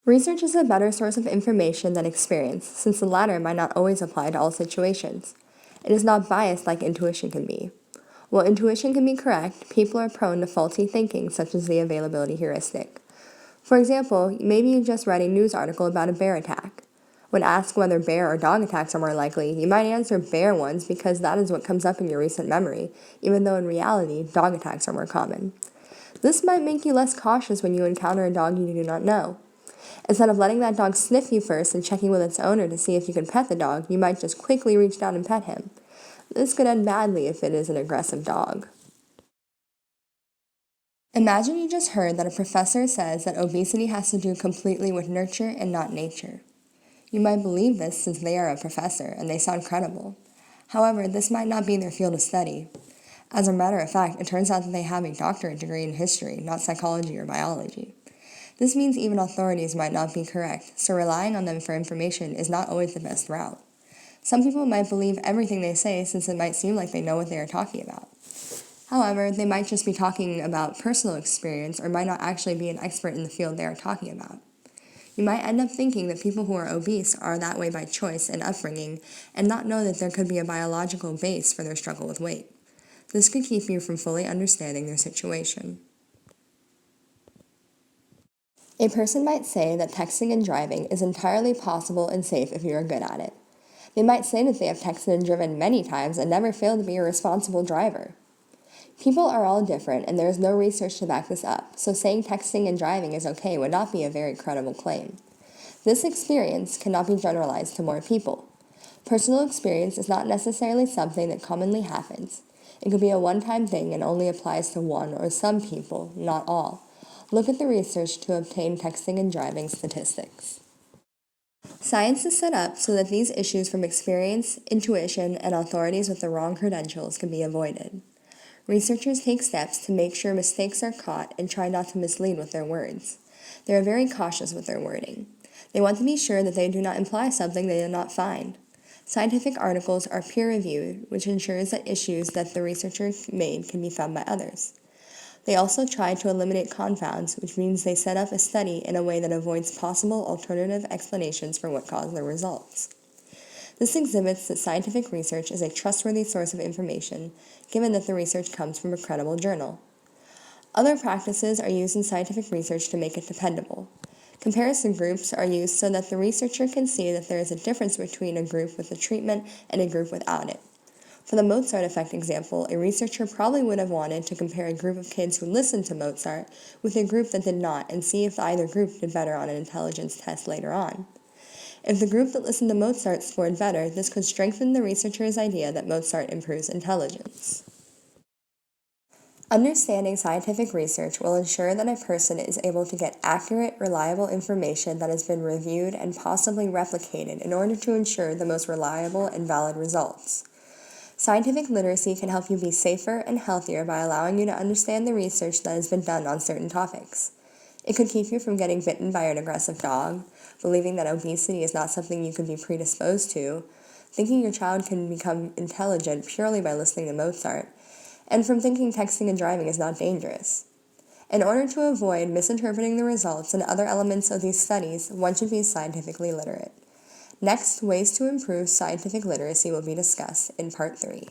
Research is a better source of information than experience, since the latter might not always apply to all situations. It is not biased like intuition can be. While intuition can be correct, people are prone to faulty thinking, such as the availability heuristic. For example, maybe you just read a news article about a bear attack. When asked whether bear or dog attacks are more likely, you might answer bear ones because that is what comes up in your recent memory, even though in reality, dog attacks are more common. This might make you less cautious when you encounter a dog you do not know. Instead of letting that dog sniff you first and checking with its owner to see if you can pet the dog, you might just quickly reach down and pet him. This could end badly if it is an aggressive dog. Imagine you just heard that a professor says that obesity has to do completely with nurture and not nature. You might believe this since they are a professor and they sound credible. However, this might not be their field of study. As a matter of fact, it turns out that they have a doctorate degree in history, not psychology or biology. This means even authorities might not be correct, so relying on them for information is not always the best route. Some people might believe everything they say since it might seem like they know what they are talking about. However, they might just be talking about personal experience or might not actually be an expert in the field they are talking about. You might end up thinking that people who are obese are that way by choice and upbringing and not know that there could be a biological base for their struggle with weight. This could keep you from fully understanding their situation. A person might say that texting and driving is entirely possible and safe if you are good at it. They might say that they have texted and driven many times and never failed to be a responsible driver. People are all different, and there is no research to back this up, so saying texting and driving is okay would not be a very credible claim. This experience cannot be generalized to more people. Personal experience is not necessarily something that commonly happens. It could be a one-time thing and only applies to one or some people, not all. Look at the research to obtain texting and driving statistics. Science is set up so that these issues from experience, intuition, and authorities with the wrong credentials can be avoided. Researchers take steps to make sure mistakes are caught and try not to mislead with their words. They are very cautious with their wording. They want to be sure that they do not imply something they did not find. Scientific articles are peer-reviewed, which ensures that issues that the researcher made can be found by others. They also try to eliminate confounds, which means they set up a study in a way that avoids possible alternative explanations for what caused their results. This exhibits that scientific research is a trustworthy source of information, given that the research comes from a credible journal. Other practices are used in scientific research to make it dependable. Comparison groups are used so that the researcher can see that there is a difference between a group with the treatment and a group without it. For the Mozart effect example, a researcher probably would have wanted to compare a group of kids who listened to Mozart with a group that did not and see if either group did better on an intelligence test later on. If the group that listened to Mozart scored better, this could strengthen the researcher's idea that Mozart improves intelligence. Understanding scientific research will ensure that a person is able to get accurate, reliable information that has been reviewed and possibly replicated in order to ensure the most reliable and valid results. Scientific literacy can help you be safer and healthier by allowing you to understand the research that has been done on certain topics. It could keep you from getting bitten by an aggressive dog, believing that obesity is not something you could be predisposed to, thinking your child can become intelligent purely by listening to Mozart, and from thinking texting and driving is not dangerous. In order to avoid misinterpreting the results and other elements of these studies, one should be scientifically literate. Next, ways to improve scientific literacy will be discussed in Part 3.